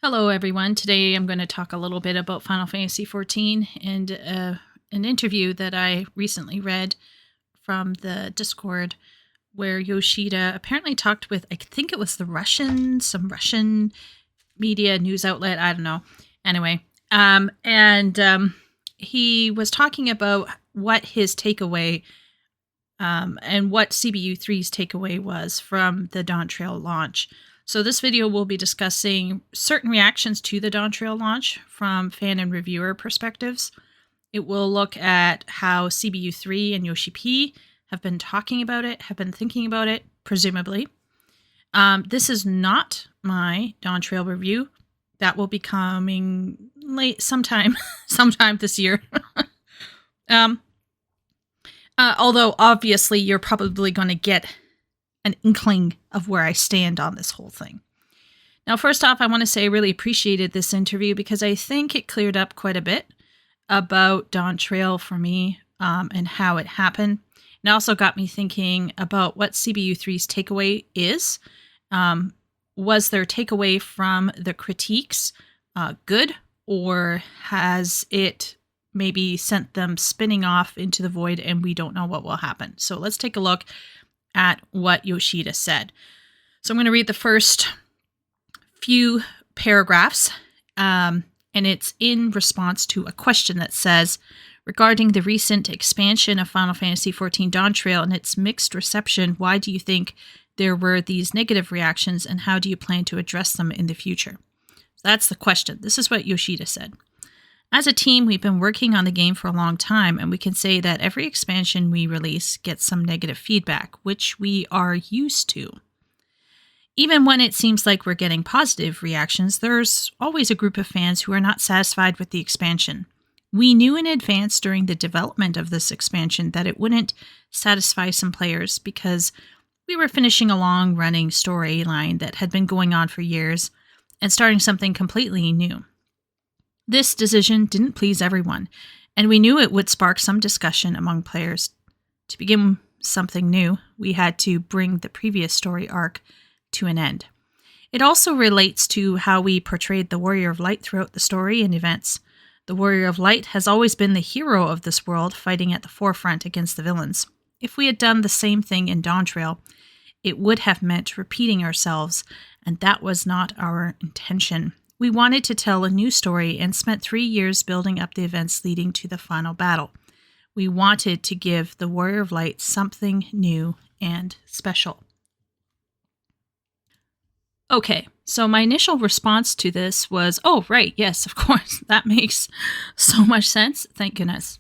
Hello, everyone. Today I'm going to talk a little bit about Final Fantasy XIV and an interview that I recently read from the Discord where Yoshida apparently talked with, I think it was some Russian media news outlet. I don't know. Anyway, he was talking about what his takeaway and what CBU3's takeaway was from the Dawntrail launch. So this video will be discussing certain reactions to the Dawntrail launch from fan and reviewer perspectives. It will look at how CBU3 and Yoshi-P have been talking about it, have been thinking about it, presumably. This is not my Dawntrail review. That will be coming late sometime this year. Although obviously you're probably going to get an inkling of where I stand on this whole thing. Now, first off, I want to say I really appreciated this interview because I think it cleared up quite a bit about Dawntrail for me and how it happened. And also got me thinking about what CBU3's takeaway is. Was their takeaway from the critiques good, or has it maybe sent them spinning off into the void and we don't know what will happen? So let's take a look at what Yoshida said. So I'm going to read the first few paragraphs, and it's in response to a question that says, regarding the recent expansion of Final Fantasy XIV Dawntrail and its mixed reception, why do you think there were these negative reactions, and how do you plan to address them in the future? So that's the question. This is what Yoshida said. As a team, we've been working on the game for a long time, and we can say that every expansion we release gets some negative feedback, which we are used to. Even when it seems like we're getting positive reactions, there's always a group of fans who are not satisfied with the expansion. We knew in advance during the development of this expansion that it wouldn't satisfy some players because we were finishing a long-running storyline that had been going on for years and starting something completely new. This decision didn't please everyone, and we knew it would spark some discussion among players. To begin something new, we had to bring the previous story arc to an end. It also relates to how we portrayed the Warrior of Light throughout the story and events. The Warrior of Light has always been the hero of this world, fighting at the forefront against the villains. If we had done the same thing in Dawntrail, it would have meant repeating ourselves, and that was not our intention. We wanted to tell a new story and spent 3 years building up the events leading to the final battle. We wanted to give the Warrior of Light something new and special. Okay, so my initial response to this was, oh, right, yes, of course, that makes so much sense, thank goodness.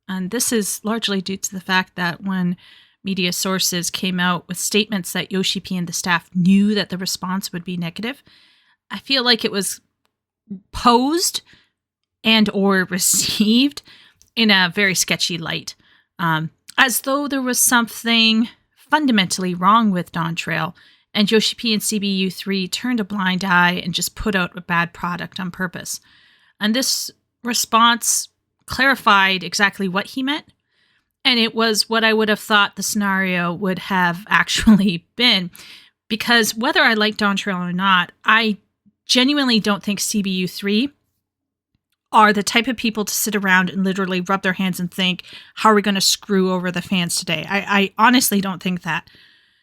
And this is largely due to the fact that when media sources came out with statements that Yoshi-P and the staff knew that the response would be negative, I feel like it was posed and or received in a very sketchy light, as though there was something fundamentally wrong with Dawntrail, and Yoshi-P and CBU3 turned a blind eye and just put out a bad product on purpose. And this response clarified exactly what he meant, and it was what I would have thought the scenario would have actually been, because whether I like Dawntrail or not, I genuinely don't think CBU3 are the type of people to sit around and literally rub their hands and think, how are we going to screw over the fans today? I honestly don't think that.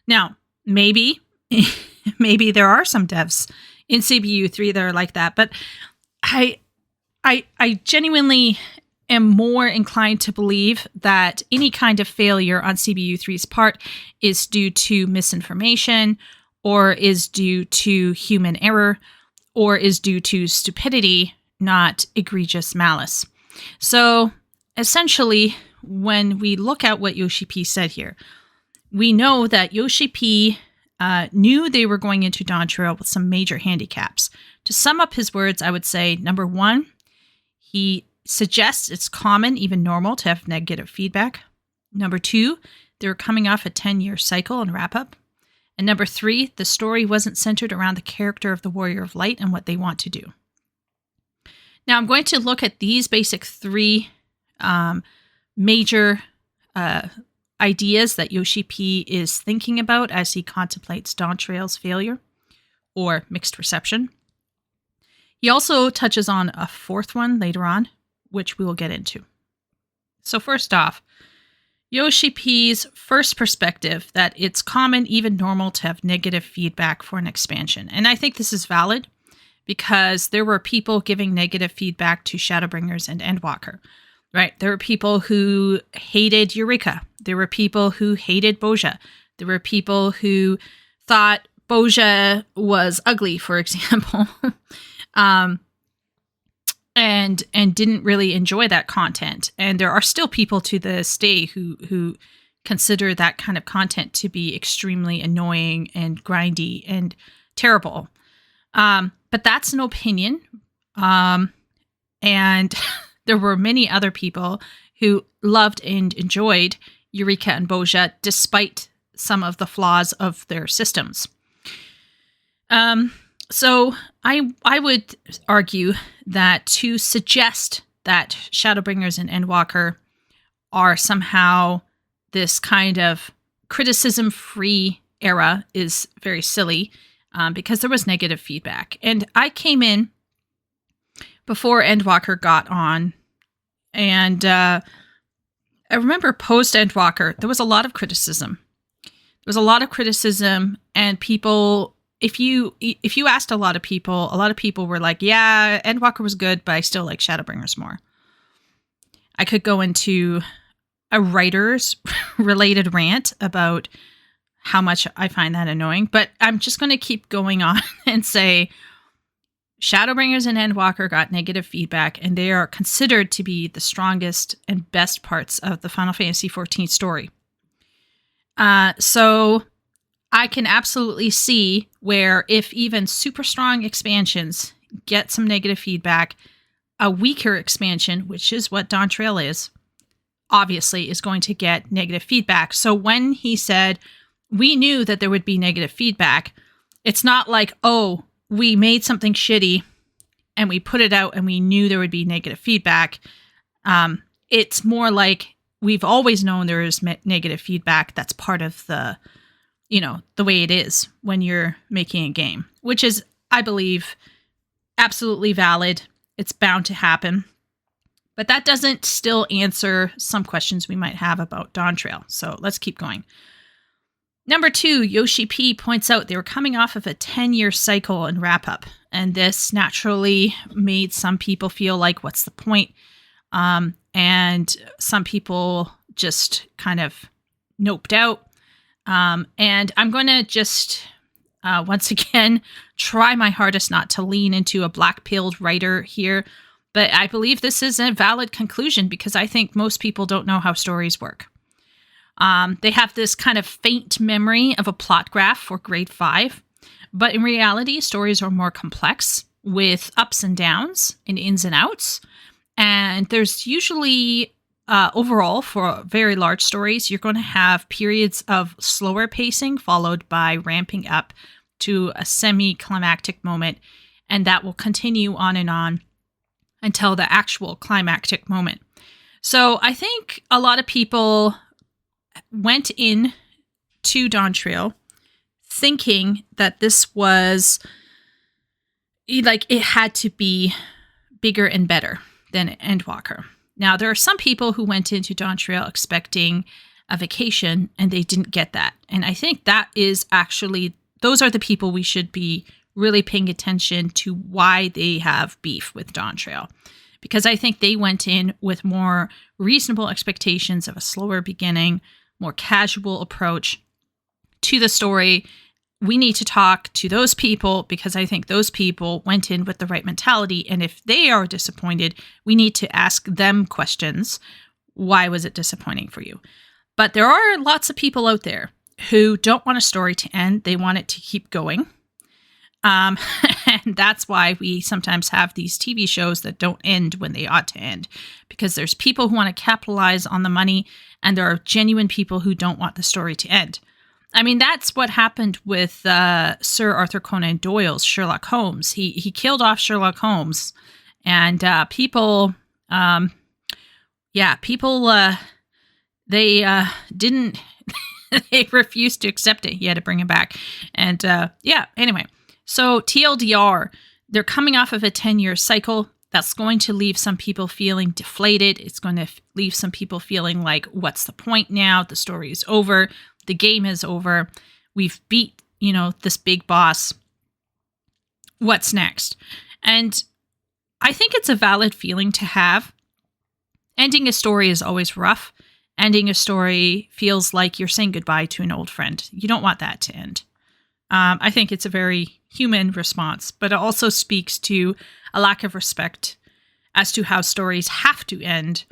Now, maybe there are some devs in CBU3 that are like that, but I genuinely am more inclined to believe that any kind of failure on CBU3's part is due to misinformation, or is due to human error, or is due to stupidity, not egregious malice. So essentially, when we look at what Yoshi-P said here, we know that Yoshi-P knew they were going into Dawntrail with some major handicaps. To sum up his words, I would say, number one, he suggests it's common, even normal, to have negative feedback. Number two, they were coming off a 10-year cycle and wrap-up. And number three, the story wasn't centered around the character of the Warrior of Light and what they want to do. Now, I'm going to look at these basic three major ideas that Yoshi-P is thinking about as he contemplates Dawntrail's failure or mixed reception. He also touches on a fourth one later on, which we will get into. So first off, Yoshi-P's first perspective that it's common, even normal, to have negative feedback for an expansion. And I think this is valid because there were people giving negative feedback to Shadowbringers and Endwalker, right? There were people who hated Eureka. There were people who hated Bozja. There were people who thought Bozja was ugly, for example, and didn't really enjoy that content. And there are still people to this day who consider that kind of content to be extremely annoying and grindy and terrible. But that's an opinion. And there were many other people who loved and enjoyed Eureka and Bozja despite some of the flaws of their systems. So I would argue that to suggest that Shadowbringers and Endwalker are somehow this kind of criticism-free era is very silly because there was negative feedback. And I came in before Endwalker got on, and I remember post-Endwalker, there was a lot of criticism. There was a lot of criticism, and people... If you asked a lot of people were like, yeah, Endwalker was good, but I still like Shadowbringers more. I could go into a writer's related rant about how much I find that annoying, but I'm just going to keep going on and say Shadowbringers and Endwalker got negative feedback, and they are considered to be the strongest and best parts of the Final Fantasy XIV story. So I can absolutely see where if even super strong expansions get some negative feedback, a weaker expansion, which is what Dawntrail is, obviously is going to get negative feedback. So when he said, we knew that there would be negative feedback, it's not like, oh, we made something shitty and we put it out and we knew there would be negative feedback. It's more like we've always known there is negative feedback. That's part of the way it is when you're making a game, which is, I believe, absolutely valid. It's bound to happen. But that doesn't still answer some questions we might have about Dawntrail. So let's keep going. Number 2, Yoshi-P points out they were coming off of a 10-year cycle and wrap-up. And this naturally made some people feel like, what's the point? And some people just kind of noped out. And I'm going to just, once again, try my hardest not to lean into a black-pilled writer here. But I believe this is a valid conclusion because I think most people don't know how stories work. They have this kind of faint memory of a plot graph for grade 5. But in reality, stories are more complex with ups and downs and ins and outs. And there's usually... overall, for very large stories, you're going to have periods of slower pacing followed by ramping up to a semi-climactic moment, and that will continue on until the actual climactic moment. So I think a lot of people went in to Dawntrail thinking that this was like it had to be bigger and better than Endwalker. Now, there are some people who went into Dawntrail expecting a vacation, and they didn't get that. And I think that is actually, those are the people we should be really paying attention to why they have beef with Dawntrail. Because I think they went in with more reasonable expectations of a slower beginning, more casual approach to the story. We need to talk to those people because I think those people went in with the right mentality. And if they are disappointed, we need to ask them questions. Why was it disappointing for you? But there are lots of people out there who don't want a story to end. They want it to keep going. And that's why we sometimes have these TV shows that don't end when they ought to end. Because there's people who want to capitalize on the money, and there are genuine people who don't want the story to end. I mean, that's what happened with Sir Arthur Conan Doyle's Sherlock Holmes. He killed off Sherlock Holmes, and people they didn't, they refused to accept it. He had to bring him back. And anyway, so TLDR, they're coming off of a 10-year cycle. That's going to leave some people feeling deflated. It's going to leave some people feeling like, what's the point now? The story is over. The game is over. We've beat, this big boss. What's next? And I think it's a valid feeling to have. Ending a story is always rough. Ending a story feels like you're saying goodbye to an old friend. You don't want that to end. I think it's a very human response, but it also speaks to a lack of respect as to how stories have to end.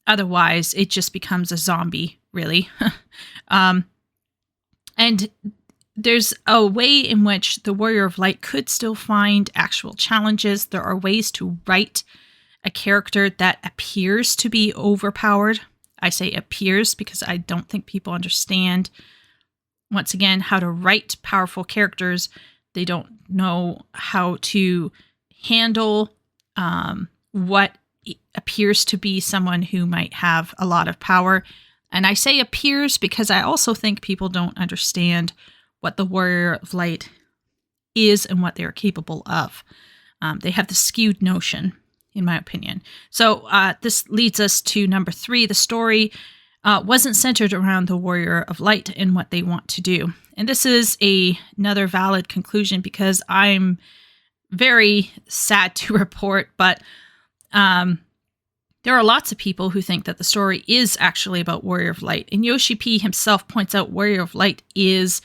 Otherwise, it just becomes a zombie, really. And there's a way in which the Warrior of Light could still find actual challenges. There are ways to write a character that appears to be overpowered. I say appears because I don't think people understand, once again, how to write powerful characters. They don't know how to handle what appears to be someone who might have a lot of power. And I say appears because I also think people don't understand what the Warrior of Light is and what they're capable of. They have the skewed notion, in my opinion. So this leads us to number 3. The story wasn't centered around the Warrior of Light and what they want to do. And this is another valid conclusion because I'm very sad to report, but there are lots of people who think that the story is actually about Warrior of Light. And Yoshi-P himself points out Warrior of Light is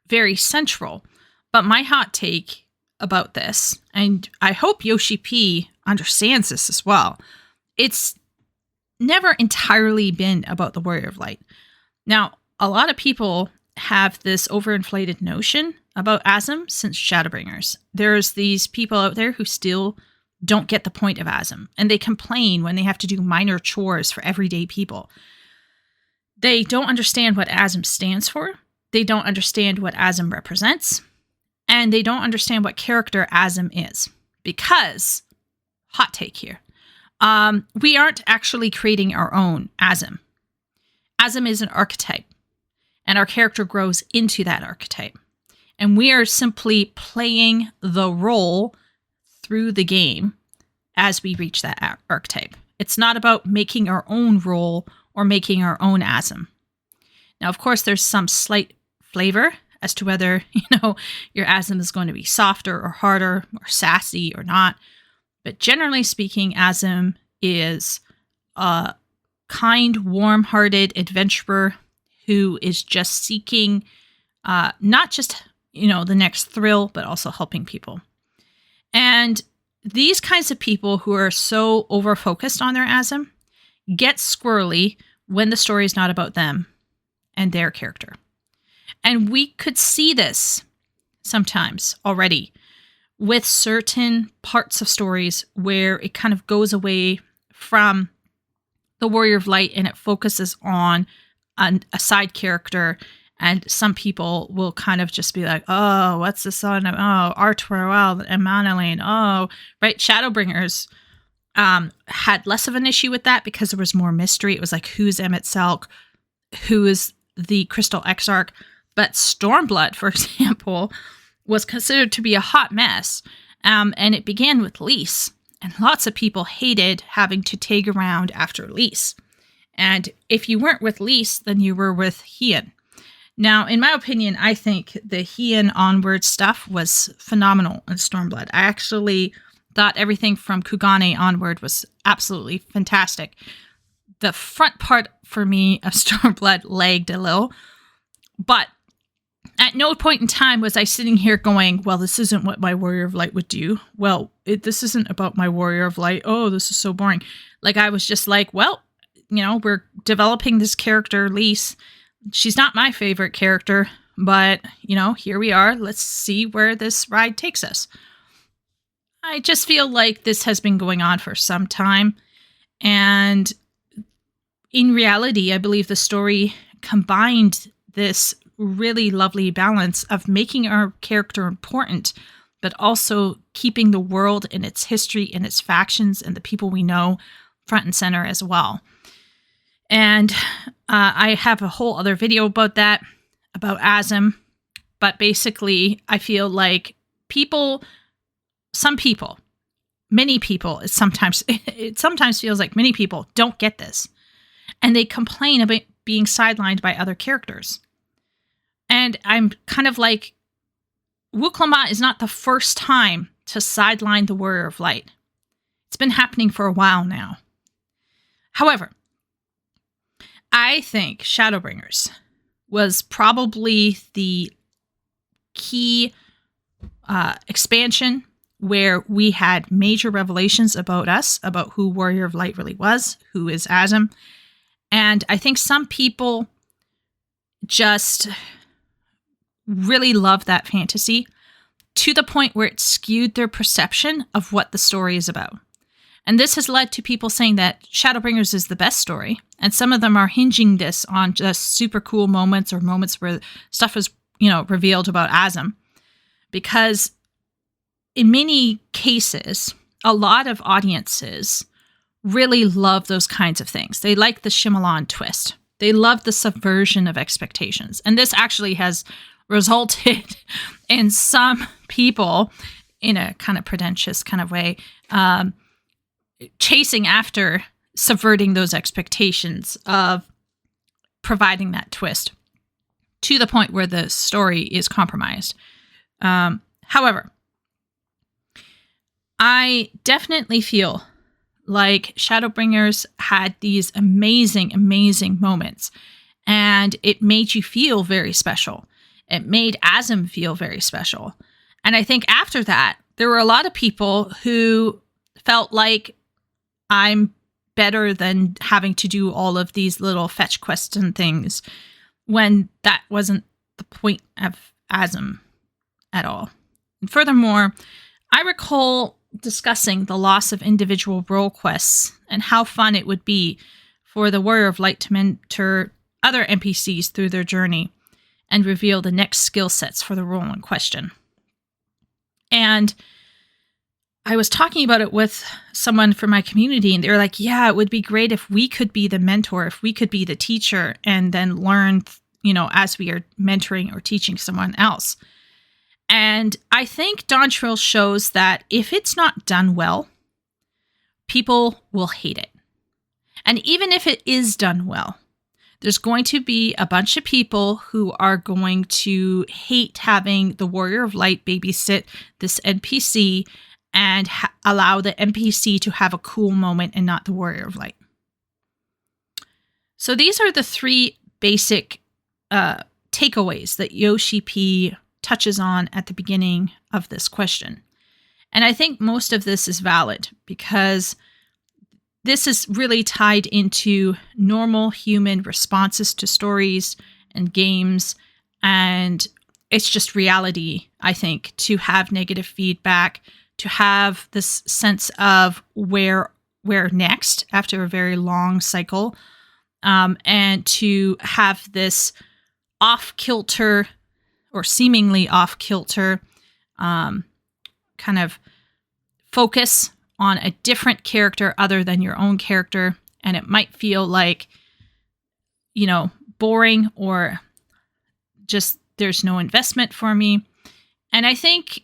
very central. But my hot take about this, and I hope Yoshi-P understands this as well, it's never entirely been about the Warrior of Light. Now, a lot of people have this overinflated notion about Asm since Shadowbringers. There's these people out there who still don't get the point of Asm, and they complain when they have to do minor chores for everyday people. They don't understand what Asm stands for. They don't understand what Asm represents, and they don't understand what character Asm is. Because, hot take here, we aren't actually creating our own Asm. Asm is an archetype, and our character grows into that archetype. And we are simply playing the role through the game as we reach that archetype. It's not about making our own role or making our own Asm. Now, of course, there's some slight flavor as to whether, your Asm is going to be softer or harder or sassy or not. But generally speaking, Asm is a kind, warm-hearted adventurer who is just seeking not just, the next thrill, but also helping people. And these kinds of people who are so over-focused on their Asm get squirrely when the story is not about them and their character. And we could see this sometimes already with certain parts of stories where it kind of goes away from the Warrior of Light and it focuses on a side character. And some people will kind of just be like, oh, what's this on? Oh, Artwell and Manolane. Oh, right. Shadowbringers had less of an issue with that because there was more mystery. It was like, who's Emmett Selk? Who is the Crystal Exarch? But Stormblood, for example, was considered to be a hot mess. And it began with Lys. And lots of people hated having to tag around after Lys. And if you weren't with Lys, then you were with Hien. Now, in my opinion, I think the Hien onward stuff was phenomenal in Stormblood. I actually thought everything from Kugane onward was absolutely fantastic. The front part for me of Stormblood lagged a little, but at no point in time was I sitting here going, well, this isn't what my Warrior of Light would do. Well, this isn't about my Warrior of Light. Oh, this is so boring. Like, I was just like, well, we're developing this character, Lys. She's not my favorite character, but, here we are. Let's see where this ride takes us. I just feel like this has been going on for some time. And in reality, I believe the story combined this really lovely balance of making our character important, but also keeping the world and its history and its factions and the people we know front and center as well. And I have a whole other video about that, about Asm. But basically, I feel like people some people, many people, it sometimes feels like many people don't get this. And they complain about being sidelined by other characters. And I'm kind of like, Wuklamah is not the first time to sideline the Warrior of Light. It's been happening for a while now. However, I think Shadowbringers was probably the key expansion where we had major revelations about us, about who Warrior of Light really was, who is Azim. And I think some people just really love that fantasy to the point where it skewed their perception of what the story is about. And this has led to people saying that Shadowbringers is the best story. And some of them are hinging this on just super cool moments or moments where stuff is, revealed about Azim. Because in many cases, a lot of audiences really love those kinds of things. They like the Shyamalan twist. They love the subversion of expectations. And this actually has resulted in some people, in a kind of pretentious kind of way, chasing after subverting those expectations of providing that twist to the point where the story is compromised. However, I definitely feel like Shadowbringers had these amazing, amazing moments, and it made you feel very special. It made Azim feel very special. And I think after that, there were a lot of people who felt like I'm better than having to do all of these little fetch quests and things when that wasn't the point of Azim at all. And furthermore, I recall discussing the loss of individual role quests and how fun it would be for the Warrior of Light to mentor other NPCs through their journey and reveal the next skill sets for the role in question. And I was talking about it with someone from my community, and they were like, yeah, it would be great if we could be the mentor, if we could be the teacher, and then learn, as we are mentoring or teaching someone else. And I think Dawntrail shows that if it's not done well, people will hate it. And even if it is done well, there's going to be a bunch of people who are going to hate having the Warrior of Light babysit this NPC and allow the NPC to have a cool moment and not the Warrior of Light. So these are the three basic takeaways that Yoshi-P touches on at the beginning of this question. And I think most of this is valid because this is really tied into normal human responses to stories and games. And it's just reality, I think, to have negative feedback, to have this sense of where next after a very long cycle, and to have this off-kilter or seemingly off-kilter kind of focus on a different character other than your own character. And it might feel like, boring or just there's no investment for me. And I think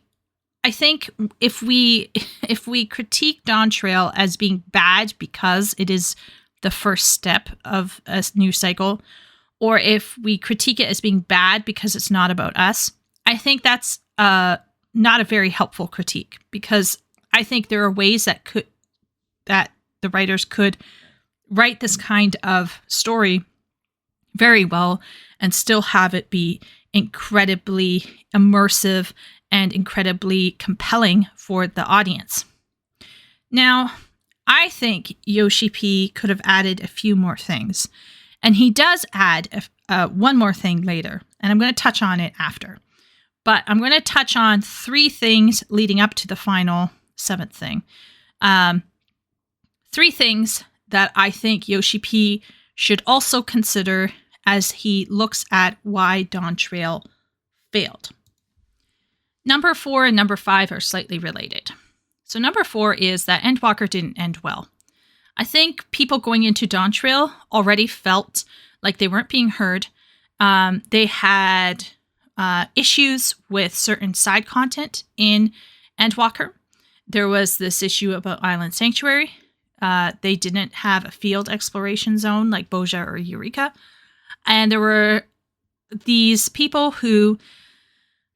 if we critique Dawntrail as being bad because it is the first step of a new cycle, or if we critique it as being bad because it's not about us, I think that's not a very helpful critique, because I think there are ways that the writers could write this kind of story very well and still have it be incredibly immersive and incredibly compelling for the audience. Now, I think Yoshi-P could have added a few more things. And he does add one more thing later, and I'm going to touch on it after. But I'm going to touch on 3 things leading up to the final 7th thing. 3 things that I think Yoshi-P should also consider as he looks at why Dawntrail failed. Number 4 and number 5 are slightly related. So number 4 is that Endwalker didn't end well. I think people going into Dawntrail already felt like they weren't being heard. They had issues with certain side content in Endwalker. there was this issue about Island Sanctuary. They didn't have a field exploration zone like Boja or Eureka. And there were these people who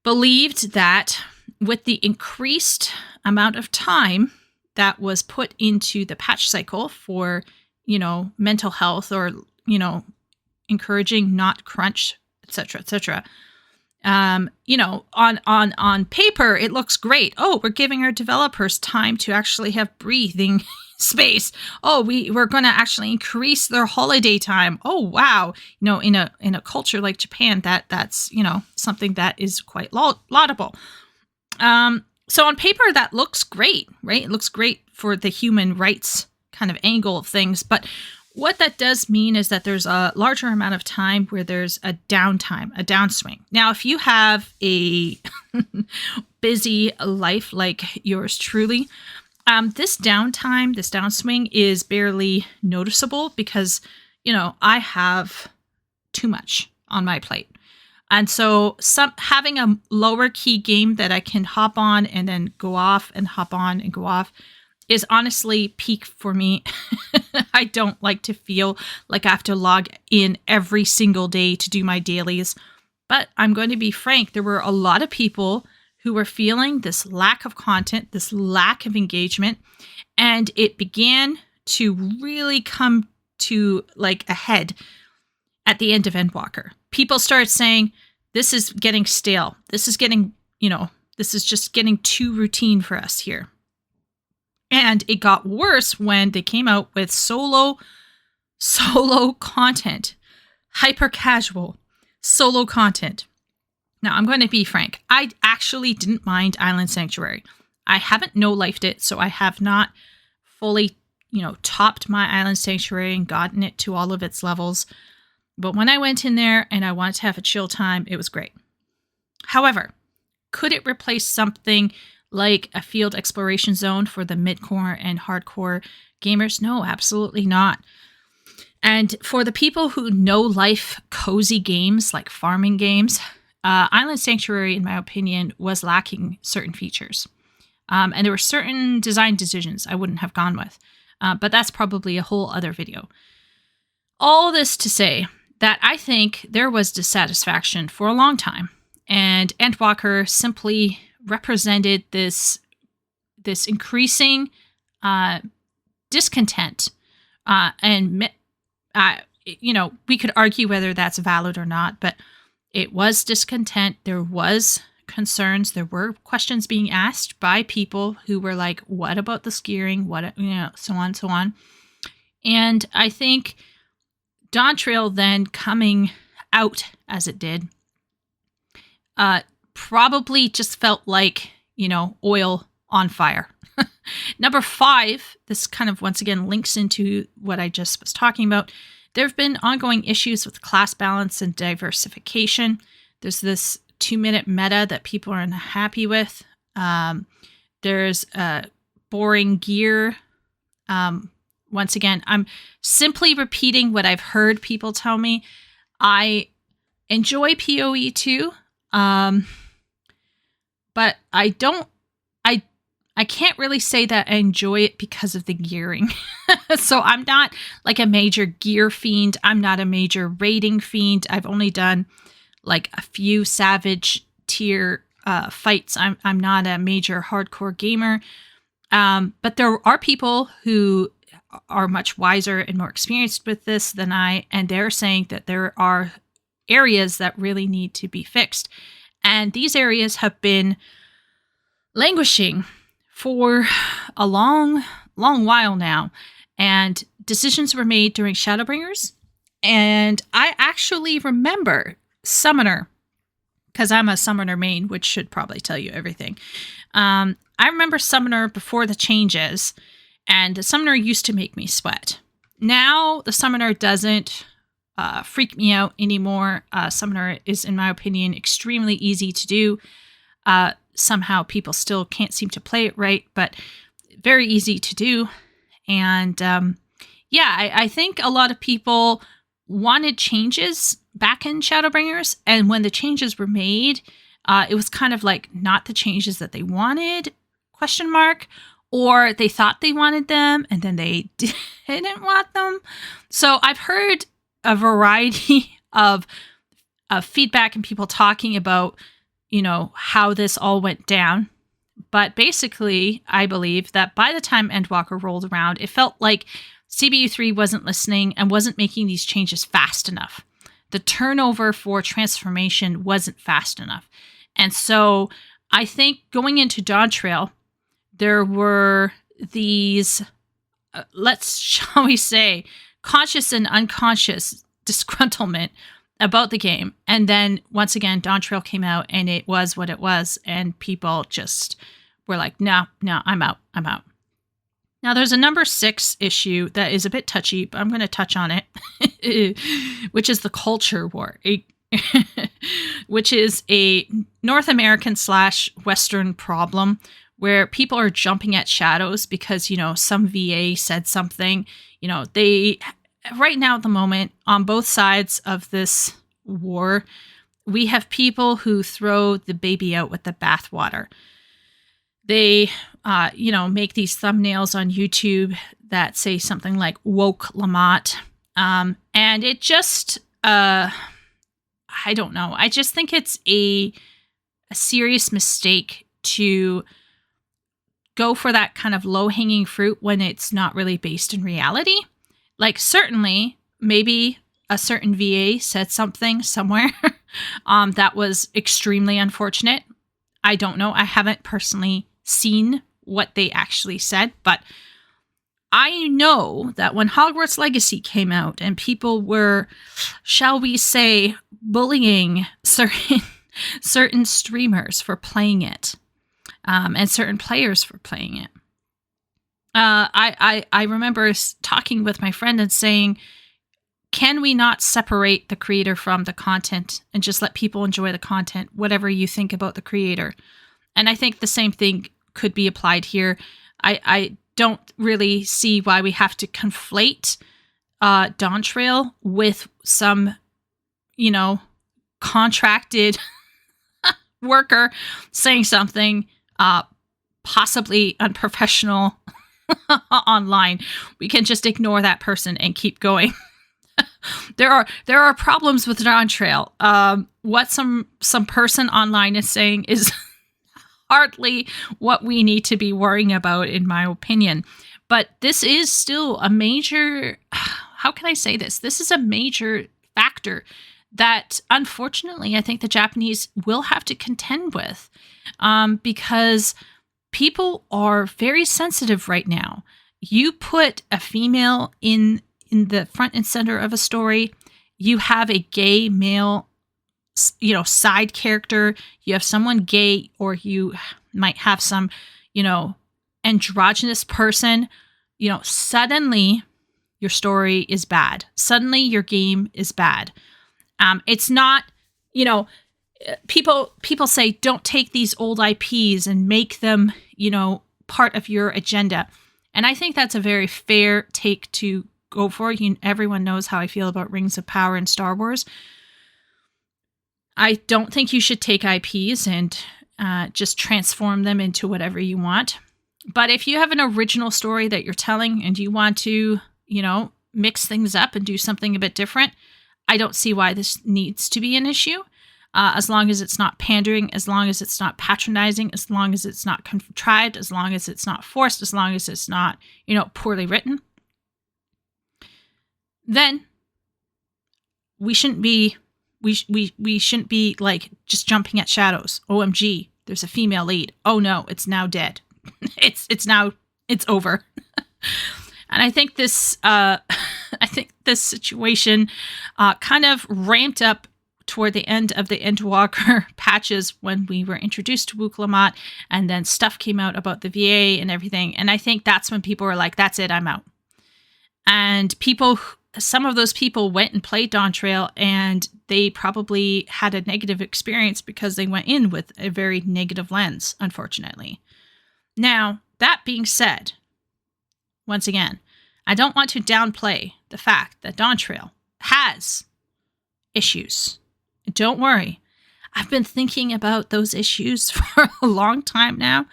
believed that with the increased amount of time that was put into the patch cycle for, mental health or, encouraging not crunch, etc., etc. On paper, it looks great. Oh, we're giving our developers time to actually have breathing space. Oh, we're going to actually increase their holiday time. Oh, wow. In a culture like Japan, that's something that is quite laudable. So on paper, that looks great, right? It looks great for the human rights kind of angle of things. But what that does mean is that there's a larger amount of time where there's a downtime, a downswing. Now, if you have a busy life like yours truly, this downtime, this downswing is barely noticeable because, I have too much on my plate. And so having a lower key game that I can hop on and then go off and hop on and go off is honestly peak for me. I don't like to feel like I have to log in every single day to do my dailies. But I'm going to be frank, there were a lot of people who were feeling this lack of content, this lack of engagement, and it began to really come to like a head at the end of Endwalker. People started saying, this is getting stale. This is getting, this is just getting too routine for us here. And it got worse when they came out with solo content, hyper casual solo content. Now, I'm going to be frank. I actually didn't mind Island Sanctuary. I haven't no-lifed it, so I have not fully, topped my Island Sanctuary and gotten it to all of its levels. But when I went in there and I wanted to have a chill time, it was great. However, could it replace something like a field exploration zone for the mid-core and hardcore gamers? No, absolutely not. And for the people who know life cozy games like farming games, Island Sanctuary, in my opinion, was lacking certain features. And there were certain design decisions I wouldn't have gone with. But that's probably a whole other video. All this to say that I think there was dissatisfaction for a long time. And Endwalker simply represented this increasing discontent. And we could argue whether that's valid or not, but it was discontent. There was concerns. There were questions being asked by people who were like, what about the skiering? What, so on, so on. And I think Dawntrail then coming out as it did, probably just felt like, oil on fire. Number 5, this kind of once again links into what I just was talking about. There have been ongoing issues with class balance and diversification. There's this 2-minute meta that people are unhappy with. There's boring gear. Once again, I'm simply repeating what I've heard people tell me. I enjoy PoE too, but I can't really say that I enjoy it because of the gearing. So I'm not like a major gear fiend. I'm not a major raiding fiend. I've only done like a few savage tier fights. I'm not a major hardcore gamer. But there are people who are much wiser and more experienced with this than I, and they're saying that there are areas that really need to be fixed. And these areas have been languishing for a long while now. And decisions were made during Shadowbringers. And I actually remember Summoner, because I'm a Summoner main, which should probably tell you everything. I remember Summoner before the changes, and the Summoner used to make me sweat. Now, the Summoner doesn't freak me out anymore. Summoner is, in my opinion, extremely easy to do. Somehow people still can't seem to play it right, but very easy to do. And I think a lot of people wanted changes back in Shadowbringers, and when the changes were made, it was kind of like not the changes that they wanted question mark, or they thought they wanted them and then they didn't want them. So I've heard a variety of feedback and people talking about, how this all went down. But basically, I believe that by the time Endwalker rolled around, it felt like CBU3 wasn't listening and wasn't making these changes fast enough. The turnover for transformation wasn't fast enough. And so I think going into Dawntrail, there were these, shall we say, conscious and unconscious disgruntlement about the game. And then once again, Dawntrail came out and it was what it was. And people just were like, no, I'm out. Now there's a number 6 issue that is a bit touchy, but I'm going to touch on it, which is the culture war, which is a North American / Western problem where people are jumping at shadows because, some VA said something, they right now at the moment on both sides of this war, we have people who throw the baby out with the bathwater. They, make these thumbnails on YouTube that say something like woke Lamont. And it just, I don't know. I just think it's a serious mistake to go for that kind of low-hanging fruit when it's not really based in reality. Like, certainly, maybe a certain VA said something somewhere that was extremely unfortunate. I don't know. I haven't personally seen what they actually said, but I know that when Hogwarts Legacy came out and people were, shall we say, bullying certain streamers for playing it, and certain players for playing it, I remember talking with my friend and saying, can we not separate the creator from the content and just let people enjoy the content, whatever you think about the creator? And I think the same thing could be applied here. I don't really see why we have to conflate Dawntrail with some, contracted worker saying something possibly unprofessional online. We can just ignore that person and keep going. There are problems with Dawntrail. What some person online is saying is hardly what we need to be worrying about, in my opinion. But this is still a major, how can I say this? This is a major factor that, unfortunately, I think the Japanese will have to contend with, because people are very sensitive right now. You put a female in the front and center of a story, you have a gay male, side character, you have someone gay, or you might have some, androgynous person, suddenly your story is bad. Suddenly your game is bad. It's not, people say, don't take these old IPs and make them, part of your agenda. And I think that's a very fair take to go for. Everyone knows how I feel about Rings of Power and Star Wars. I don't think you should take IPs and just transform them into whatever you want. But if you have an original story that you're telling and you want to, mix things up and do something a bit different, I don't see why this needs to be an issue. As long as it's not pandering, as long as it's not patronizing, as long as it's not contrived, as long as it's not forced, as long as it's not, poorly written, then we shouldn't be like just jumping at shadows. OMG, there's a female lead. Oh no, it's now dead. it's over. And I think this situation kind of ramped up toward the end of the Endwalker patches when we were introduced to Wook-Lamont, and then stuff came out about the VA and everything. And I think that's when people were like, that's it, I'm out. And some of those people went and played Dawntrail, and they probably had a negative experience because they went in with a very negative lens, unfortunately. Now, that being said, once again, I don't want to downplay the fact that Dawntrail has issues. Don't worry. I've been thinking about those issues for a long time now.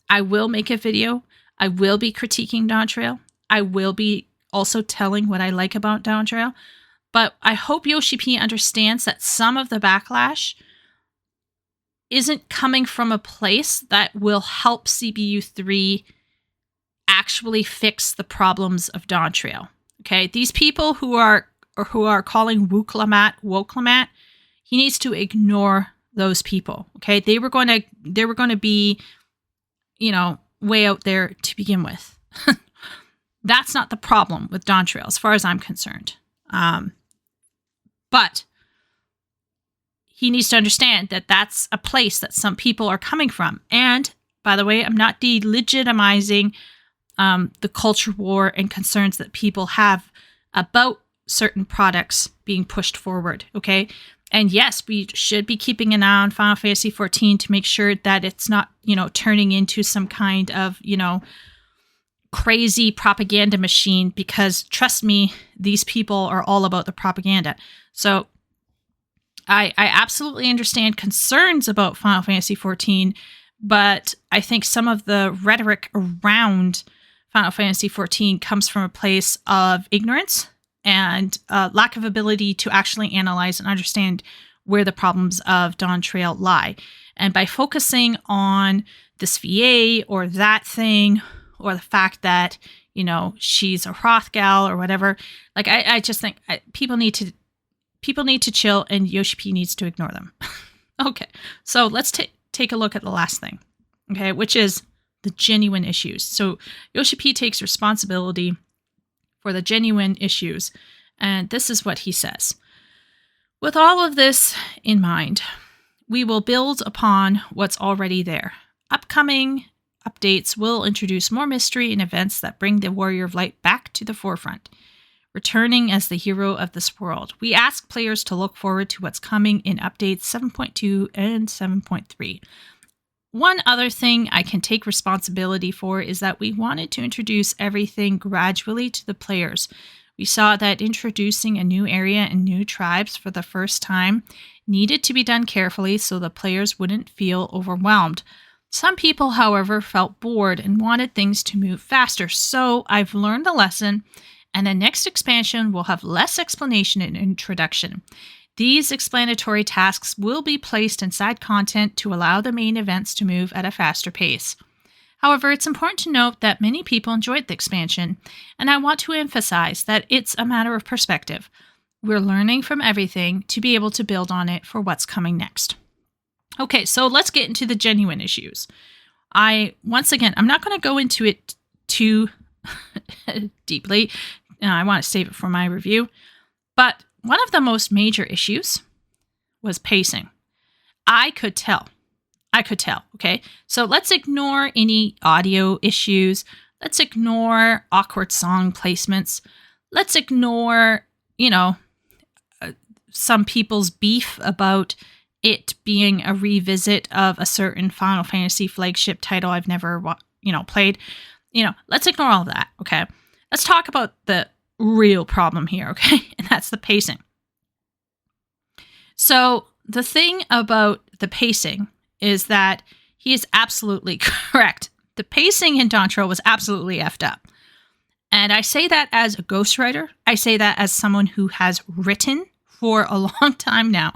I will make a video. I will be critiquing Dawntrail. I will be also telling what I like about Dawntrail. But I hope Yoshi-P understands that some of the backlash isn't coming from a place that will help CBU3 actually fix the problems of Dawntrail. Okay, these people who are calling Wokelamat, he needs to ignore those people. Okay, they were going to be, way out there to begin with. That's not the problem with Dawntrail, as far as I'm concerned. But he needs to understand that that's a place that some people are coming from. And by the way, I'm not delegitimizing the culture war and concerns that people have about certain products being pushed forward. Okay. And yes, we should be keeping an eye on Final Fantasy XIV to make sure that it's not, turning into some kind of, crazy propaganda machine, because trust me, these people are all about the propaganda. So I absolutely understand concerns about Final Fantasy XIV, but I think some of the rhetoric around Final Fantasy XIV comes from a place of ignorance and lack of ability to actually analyze and understand where the problems of Dawntrail lie. And by focusing on this VA or that thing, or the fact that, she's a Hrothgal or whatever, like I just think people need to chill, and Yoshi-P needs to ignore them. Okay, so let's take a look at the last thing, okay, which is the genuine issues. So Yoshi-P takes responsibility for the genuine issues, and this is what he says. With all of this in mind, we will build upon what's already there. Upcoming updates will introduce more mystery and events that bring the Warrior of Light back to the forefront, returning as the hero of this world. We ask players to look forward to what's coming in updates 7.2 and 7.3. One other thing I can take responsibility for is that we wanted to introduce everything gradually to the players. We saw that introducing a new area and new tribes for the first time needed to be done carefully so the players wouldn't feel overwhelmed. Some people, however, felt bored and wanted things to move faster, so I've learned the lesson, and the next expansion will have less explanation and introduction. These explanatory tasks will be placed in side content to allow the main events to move at a faster pace. However, it's important to note that many people enjoyed the expansion, and I want to emphasize that it's a matter of perspective. We're learning from everything to be able to build on it for what's coming next. Okay, so let's get into the genuine issues. I'm not going to go into it too deeply. I want to save it for my review. But one of the most major issues was pacing. I could tell. Okay, so let's ignore any audio issues. Let's ignore awkward song placements. Let's ignore, some people's beef about it being a revisit of a certain Final Fantasy flagship title I've never, played. Let's ignore all of that, okay? Let's talk about the real problem here, okay? And that's the pacing. So the thing about the pacing is that he is absolutely correct. The pacing in Dawntrail was absolutely effed up. And I say that as a ghostwriter. I say that as someone who has written for a long time now,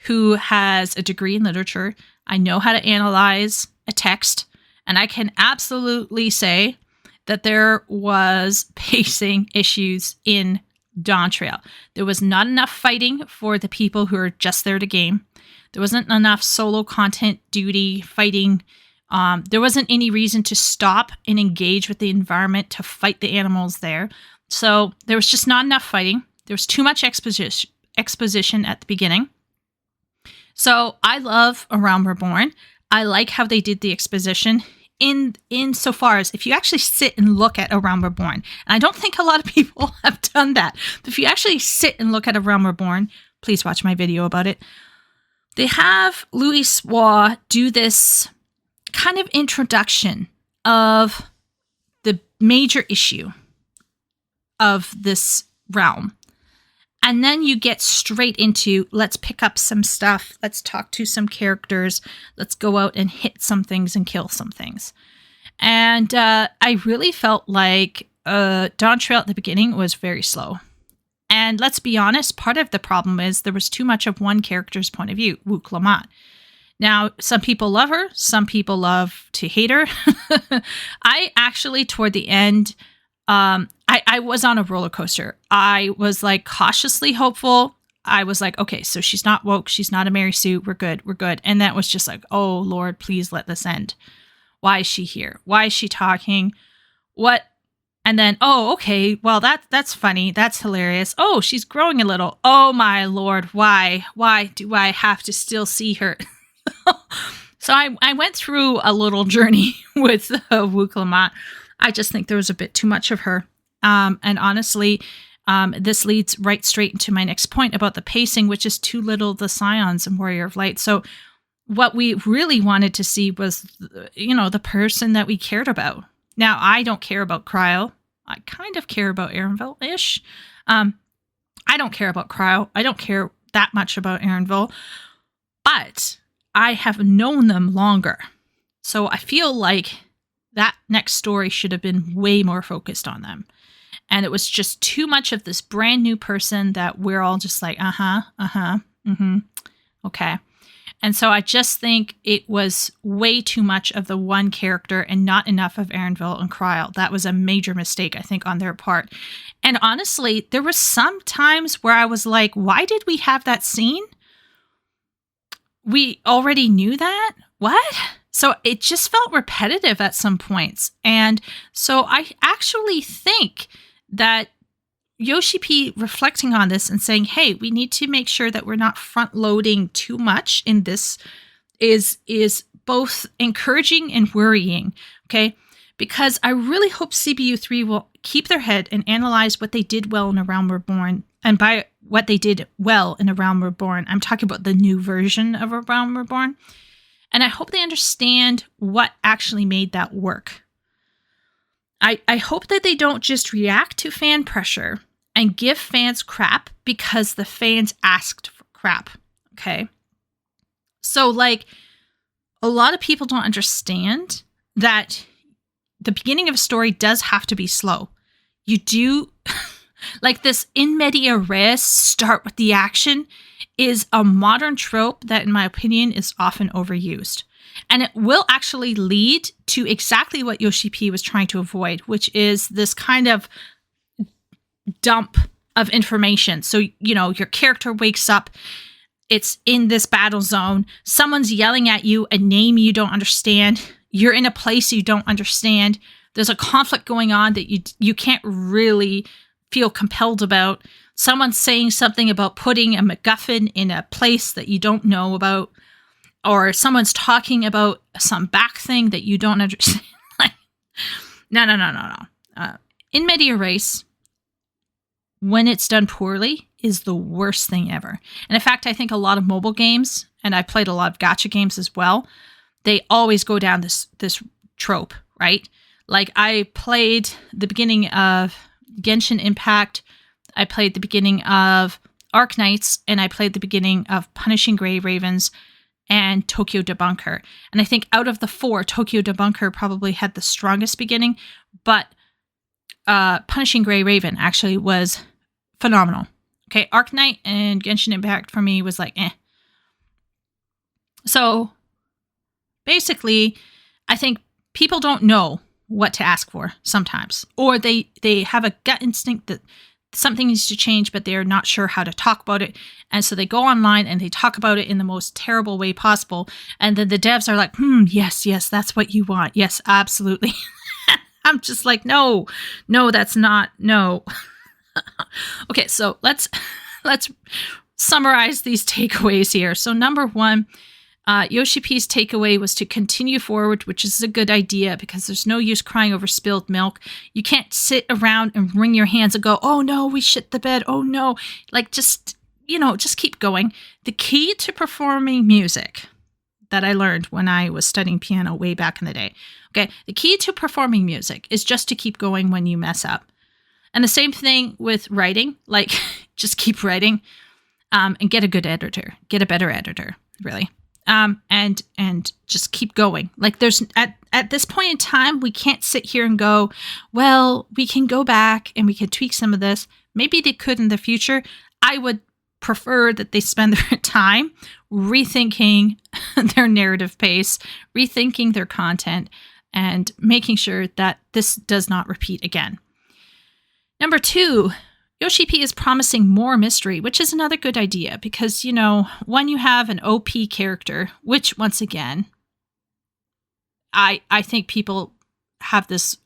who has a degree in literature. I know how to analyze a text, and I can absolutely say that there was pacing issues in Dawntrail. There was not enough fighting for the people who are just there to game. There wasn't enough solo content duty fighting. There wasn't any reason to stop and engage with the environment to fight the animals there. So there was just not enough fighting. There was too much exposition at the beginning. So I love A Realm Reborn. I like how they did the exposition in so far as if you actually sit and look at A Realm Reborn. And I don't think a lot of people have done that. But if you actually sit and look at A Realm Reborn, please watch my video about it. They have Louis Swa do this kind of introduction of the major issue of this realm. And then you get straight into, let's pick up some stuff. Let's talk to some characters. Let's go out and hit some things and kill some things. And I really felt like Dawntrail at the beginning was very slow. And let's be honest, part of the problem is there was too much of one character's point of view, Wu Clamat. Now, some people love her. Some people love to hate her. I actually, toward the end, I was on a roller coaster. I was like cautiously hopeful. I was like, okay, so she's not woke. She's not a Mary Sue. We're good. We're good. And that was just like, oh, Lord, please let this end. Why is she here? Why is she talking? What? And then, oh, okay, well, that's funny. That's hilarious. Oh, she's growing a little. Oh, my Lord, why? Why do I have to still see her? So I went through a little journey with Wu Clamat. I just think there was a bit too much of her. And honestly, this leads right straight into my next point about the pacing, which is too little the Scions and Warrior of Light. So what we really wanted to see was, the person that we cared about. Now, I don't care about Cryo. I kind of care about Erenville-ish. I don't care about Cryo. I don't care that much about Erenville. But I have known them longer. So I feel like that next story should have been way more focused on them. And it was just too much of this brand new person that we're all just like, okay. And so I just think it was way too much of the one character and not enough of Erenville and Cryo. That was a major mistake, I think, on their part. And honestly, there were some times where I was like, why did we have that scene? We already knew that? What? So it just felt repetitive at some points. And so I actually think that Yoshi-P reflecting on this and saying, hey, we need to make sure that we're not front loading too much in this is both encouraging and worrying. Okay. Because I really hope CBU3 will keep their head and analyze what they did well in A Realm Reborn. And by what they did well in A Realm Reborn, I'm talking about the new version of A Realm Reborn. And I hope they understand what actually made that work. I hope that they don't just react to fan pressure and give fans crap because the fans asked for crap. Okay. So like a lot of people don't understand that the beginning of a story does have to be slow. You do like this in media res start with the action is a modern trope that in my opinion is often overused. And it will actually lead to exactly what Yoshi-P was trying to avoid, which is this kind of dump of information. So, your character wakes up, it's in this battle zone, someone's yelling at you a name you don't understand, you're in a place you don't understand, there's a conflict going on that you can't really feel compelled about, someone's saying something about putting a MacGuffin in a place that you don't know about, or someone's talking about some back thing that you don't understand. No. In media res, when it's done poorly, is the worst thing ever. And in fact, I think a lot of mobile games, and I've played a lot of gacha games as well, they always go down this trope, right? Like I played the beginning of Genshin Impact, I played the beginning of Arc Knights, and I played the beginning of Punishing Grey Ravens and Tokyo Debunker. And I think out of the four, Tokyo Debunker probably had the strongest beginning, but Punishing Grey Raven actually was phenomenal. Okay, Arc Knight and Genshin Impact for me was like, eh. So basically, I think people don't know what to ask for sometimes, or they have a gut instinct that something needs to change, but they're not sure how to talk about it. And so they go online and they talk about it in the most terrible way possible. And then the devs are like, yes, that's what you want. Yes, absolutely. I'm just like, no, that's not, no. Okay, so let's summarize these takeaways here. So number one, Yoshi-P's takeaway was to continue forward, which is a good idea because there's no use crying over spilled milk. You can't sit around and wring your hands and go, oh no, we shit the bed. Oh no. Like just keep going. The key to performing music that I learned when I was studying piano way back in the day. Okay. The key to performing music is just to keep going when you mess up. And the same thing with writing, like just keep writing, and get a good editor, get a better editor, really. and just keep going. Like there's at this point in time, we can't sit here and go, well, we can go back and we can tweak some of this. Maybe they could in the future. I would prefer that they spend their time rethinking their narrative pace, rethinking their content, and making sure that this does not repeat again. Number 2, Yoshi-P is promising more mystery, which is another good idea because, you know, when you have an OP character, which once again, I think people have this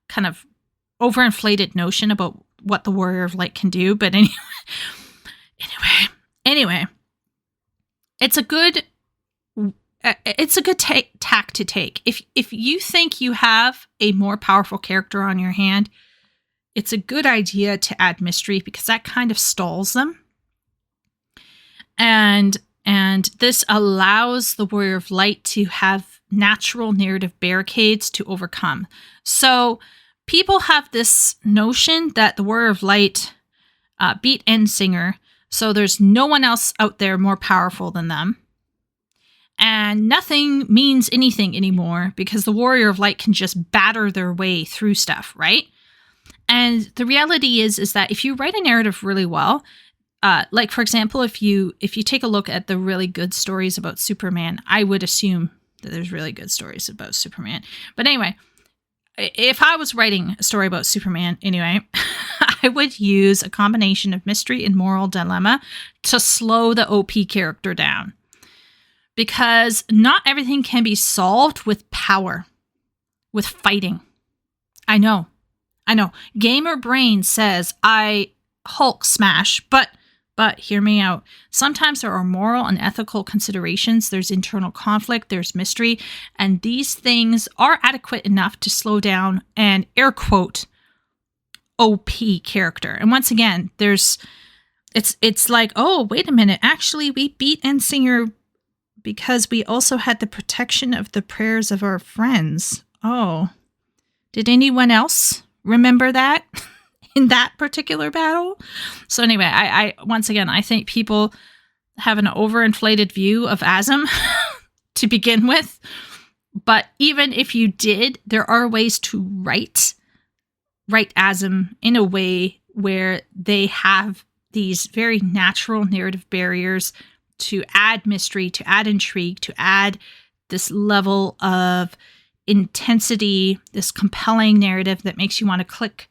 kind of overinflated notion about what the Warrior of Light can do. But anyway, it's a good tack to take. If you think you have a more powerful character on your hand, it's a good idea to add mystery because that kind of stalls them. And this allows the Warrior of Light to have natural narrative barricades to overcome. So people have this notion that the Warrior of Light beat Endsinger, so there's no one else out there more powerful than them. And nothing means anything anymore because the Warrior of Light can just batter their way through stuff, right? And the reality is that if you write a narrative really well, like for example, if you take a look at the really good stories about Superman, I would assume that there's really good stories about Superman. But anyway, if I was writing a story about Superman, anyway, I would use a combination of mystery and moral dilemma to slow the OP character down. Because not everything can be solved with power, with fighting. I know. Gamer Brain says I Hulk smash, but hear me out. Sometimes there are moral and ethical considerations. There's internal conflict. There's mystery. And these things are adequate enough to slow down an air quote OP character. And once again, it's like, oh, wait a minute. Actually, we beat Endsinger because we also had the protection of the prayers of our friends. Oh, did anyone else remember that in that particular battle? So anyway, I once again, I think people have an overinflated view of Asm to begin with. But even if you did, there are ways to write Asm in a way where they have these very natural narrative barriers to add mystery, to add intrigue, to add this level of intensity, this compelling narrative that makes you want to click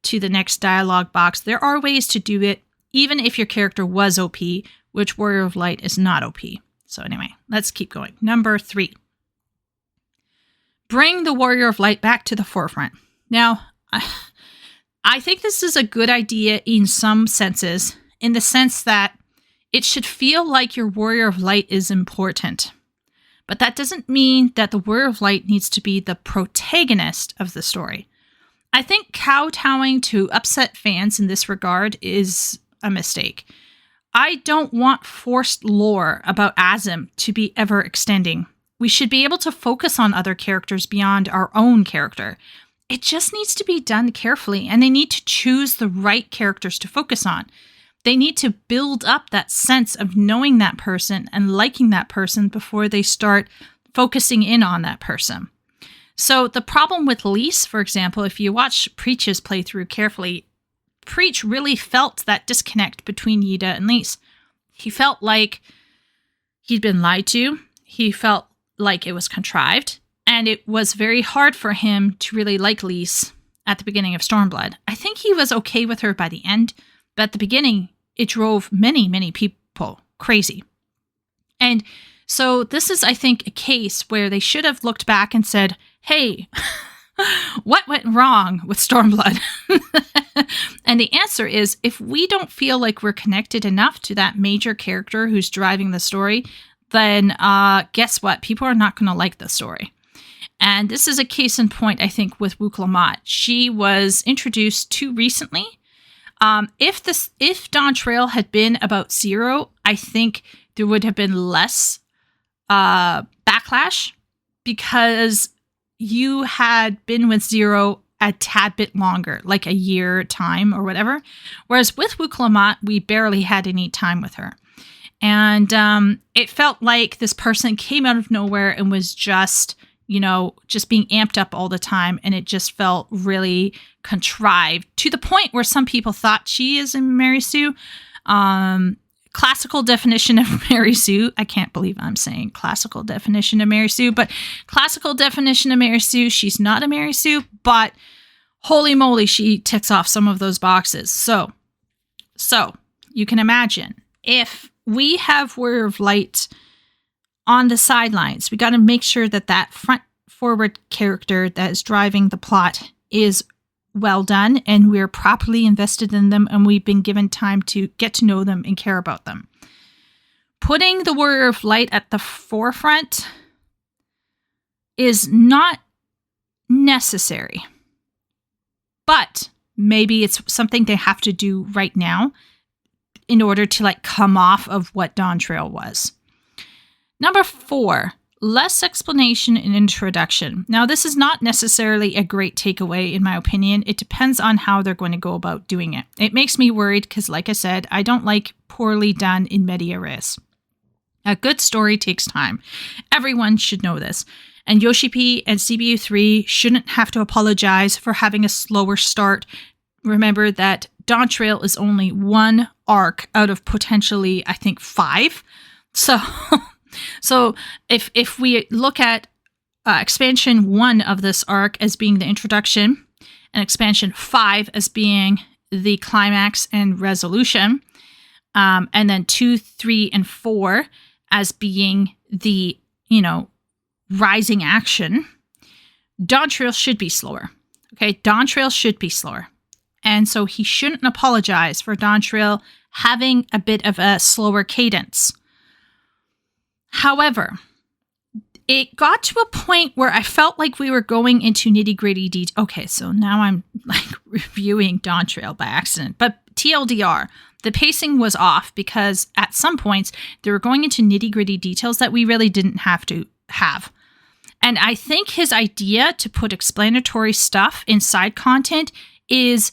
to the next dialogue box. There are ways to do it, even if your character was OP, which Warrior of Light is not OP. So anyway, let's keep going. Number 3. Bring the Warrior of Light back to the forefront. Now, I think this is a good idea in some senses, in the sense that it should feel like your Warrior of Light is important. But that doesn't mean that the Warrior of Light needs to be the protagonist of the story. I think kowtowing to upset fans in this regard is a mistake. I don't want forced lore about Asm to be ever extending. We should be able to focus on other characters beyond our own character. It just needs to be done carefully, and they need to choose the right characters to focus on. They need to build up that sense of knowing that person and liking that person before they start focusing in on that person. So the problem with Lise, for example, if you watch Preach's playthrough carefully, Preach really felt that disconnect between Yida and Lise. He felt like he'd been lied to. He felt like it was contrived. And it was very hard for him to really like Lise at the beginning of Stormblood. I think he was okay with her by the end. But at the beginning, it drove many, many people crazy. And so this is, I think, a case where they should have looked back and said, hey, what went wrong with Stormblood? And the answer is, if we don't feel like we're connected enough to that major character who's driving the story, then guess what? People are not going to like the story. And this is a case in point, I think, with Wuk-Lamat. She was introduced too recently. If Dawntrail had been about Zero, I think there would have been less backlash because you had been with Zero a tad bit longer, like a year time or whatever. Whereas with Wuk-Lamat, we barely had any time with her. And it felt like this person came out of nowhere and was just, just being amped up all the time. And it just felt really contrived to the point where some people thought she is a Mary Sue. Classical definition of Mary Sue. I can't believe I'm saying classical definition of Mary Sue, but classical definition of Mary Sue, she's not a Mary Sue, but holy moly, she ticks off some of those boxes. So you can imagine if we have Warrior of Light on the sidelines, we got to make sure that that front forward character that is driving the plot is well done and we're properly invested in them and we've been given time to get to know them and care about them. Putting the Warrior of Light at the forefront is not necessary, but maybe it's something they have to do right now in order to come off of what Dawntrail was. Number 4, less explanation and introduction. Now, this is not necessarily a great takeaway, in my opinion. It depends on how they're going to go about doing it. It makes me worried because, like I said, I don't like poorly done in media res. A good story takes time. Everyone should know this. And Yoshi-P and CBU3 shouldn't have to apologize for having a slower start. Remember that Dawntrail is only one arc out of potentially, I think, 5. So if we look at expansion 1 of this arc as being the introduction and expansion 5 as being the climax and resolution, and then 2, 3, and 4 as being the, rising action, Dawntrail should be slower. Okay, Dawntrail should be slower. And so he shouldn't apologize for Dawntrail having a bit of a slower cadence. However, it got to a point where I felt like we were going into nitty-gritty detail. Okay, so now I'm reviewing Dawntrail by accident. But TLDR, the pacing was off because at some points they were going into nitty-gritty details that we really didn't have to have. And I think his idea to put explanatory stuff in side content is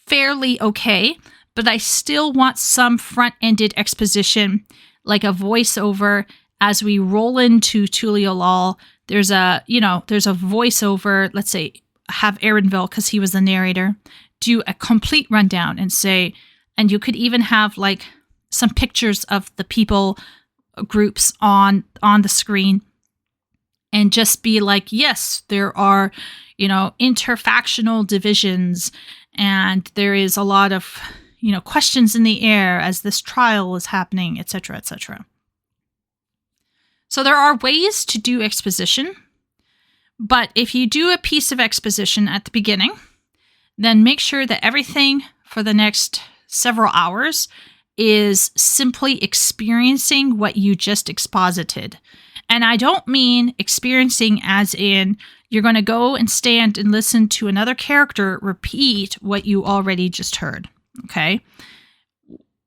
fairly okay, but I still want some front-ended exposition, like a voiceover as we roll into Tuliolal. There's a voiceover, let's say, have Arendville, because he was the narrator, do a complete rundown and say, and you could even have some pictures of the people groups on the screen and just be like, yes, there are, interfactional divisions and there is a lot of, questions in the air as this trial is happening, etc., etc. So there are ways to do exposition, but if you do a piece of exposition at the beginning, then make sure that everything for the next several hours is simply experiencing what you just exposited. And I don't mean experiencing as in you're going to go and stand and listen to another character repeat what you already just heard. Okay?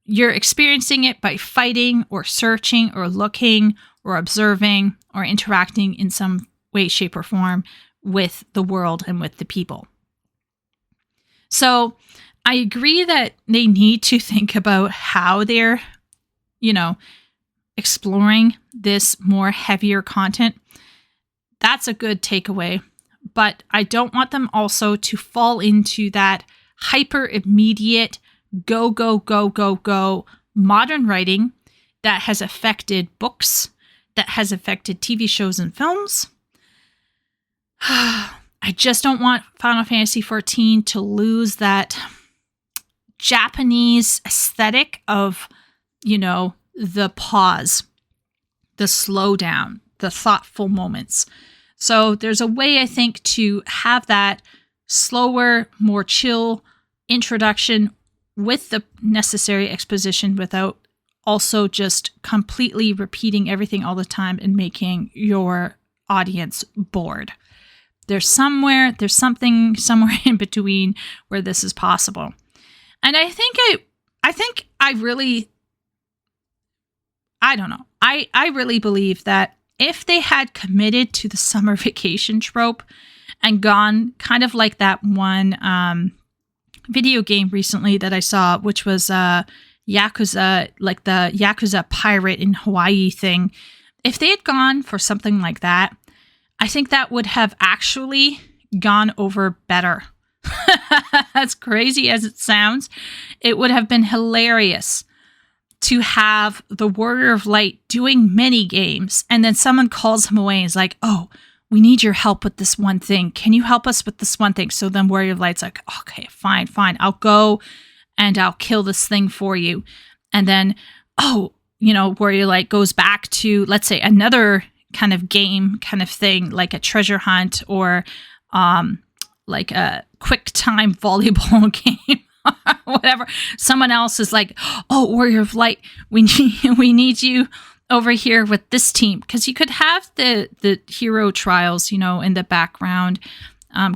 You're experiencing it by fighting or searching or looking or observing or interacting in some way, shape, or form with the world and with the people. So I agree that they need to think about how they're, exploring this more heavier content. That's a good takeaway. But I don't want them also to fall into that hyper immediate go, go, go, go, go modern writing that has affected books, that has affected TV shows and films. I just don't want Final Fantasy XIV to lose that Japanese aesthetic of, the pause, the slowdown, the thoughtful moments. So there's a way, I think, to have that slower, more chill introduction with the necessary exposition without also just completely repeating everything all the time and making your audience bored. There's something somewhere in between where this is possible. And I really believe that if they had committed to the summer vacation trope and gone kind of like that one video game recently that I saw, which was Yakuza, like the Yakuza pirate in Hawaii thing, if they had gone for something like that, I think that would have actually gone over better. As crazy as it sounds, it would have been hilarious to have the Warrior of Light doing mini games, and then someone calls him away and is like, oh, we need your help with this one thing. Can you help us with this one thing? So then Warrior of Light's like, okay, fine. I'll go and I'll kill this thing for you. And then, Warrior of Light goes back to, let's say, another kind of game kind of thing, like a treasure hunt or like a quick time volleyball game. Whatever. Someone else is like, oh, Warrior of Light, we need you over here with this team. Because you could have the hero trials, in the background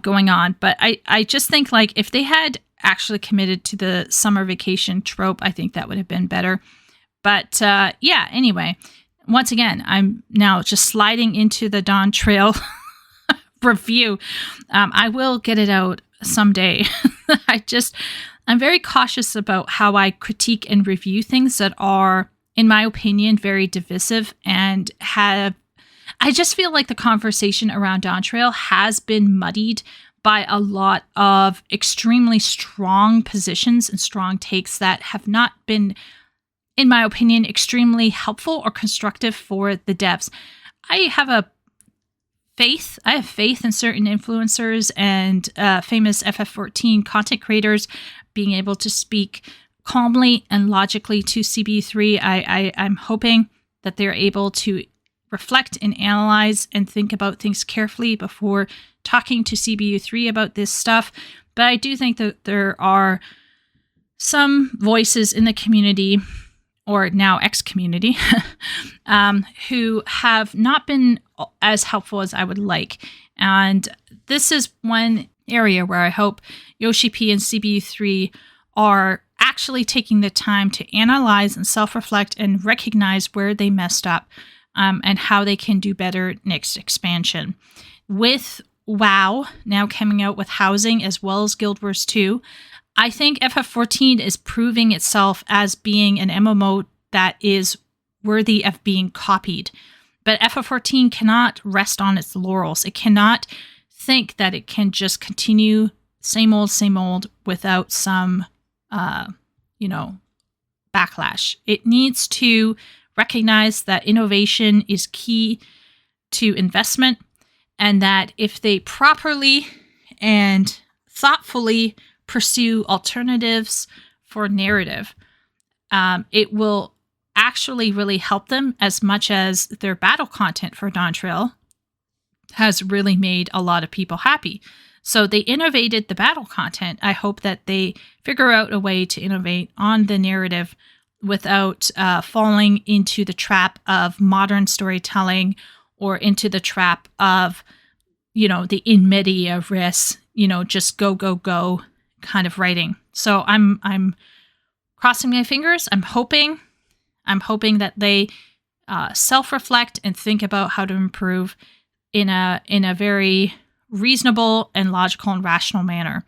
going on. But I just think, like, if they had actually committed to the summer vacation trope, I think that would have been better. But anyway, once again, I'm now just sliding into the Dawntrail review. I will get it out someday. I'm very cautious about how I critique and review things that are, in my opinion, very divisive and I just feel like the conversation around Dawntrail has been muddied by a lot of extremely strong positions and strong takes that have not been, in my opinion, extremely helpful or constructive for the devs. I have faith in certain influencers and famous FF14 content creators being able to speak calmly and logically to CBU3. I'm hoping that they're able to reflect and analyze and think about things carefully before talking to CBU3 about this stuff. But I do think that there are some voices in the community, or now ex-community, who have not been as helpful as I would like. And this is one area where I hope Yoshi-P and CBU3 are actually taking the time to analyze and self-reflect and recognize where they messed up and how they can do better next expansion. With WoW now coming out with housing as well as Guild Wars 2, I think FF14 is proving itself as being an MMO that is worthy of being copied. But FF14 cannot rest on its laurels. It cannot think that it can just continue same old without some, backlash. It needs to recognize that innovation is key to investment, and that if they properly and thoughtfully pursue alternatives for narrative, it will actually really help them as much as their battle content for Dawntrail has really made a lot of people happy. So they innovated the battle content. I hope that they figure out a way to innovate on the narrative without falling into the trap of modern storytelling or into the trap of, the in media res, just go kind of writing. So I'm crossing my fingers. I'm hoping that they self-reflect and think about how to improve in a very reasonable and logical and rational manner.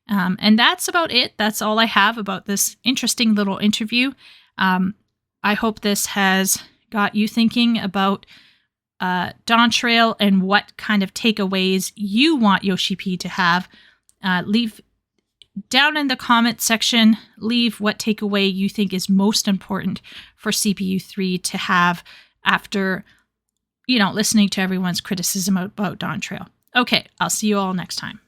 And that's about it. That's all I have about this interesting little interview. I hope this has got you thinking about Dawntrail and what kind of takeaways you want Yoshi-P to have. Leave down in the comment section, leave what takeaway you think is most important for CBU3 to have after, listening to everyone's criticism about Dawntrail. Okay, I'll see you all next time.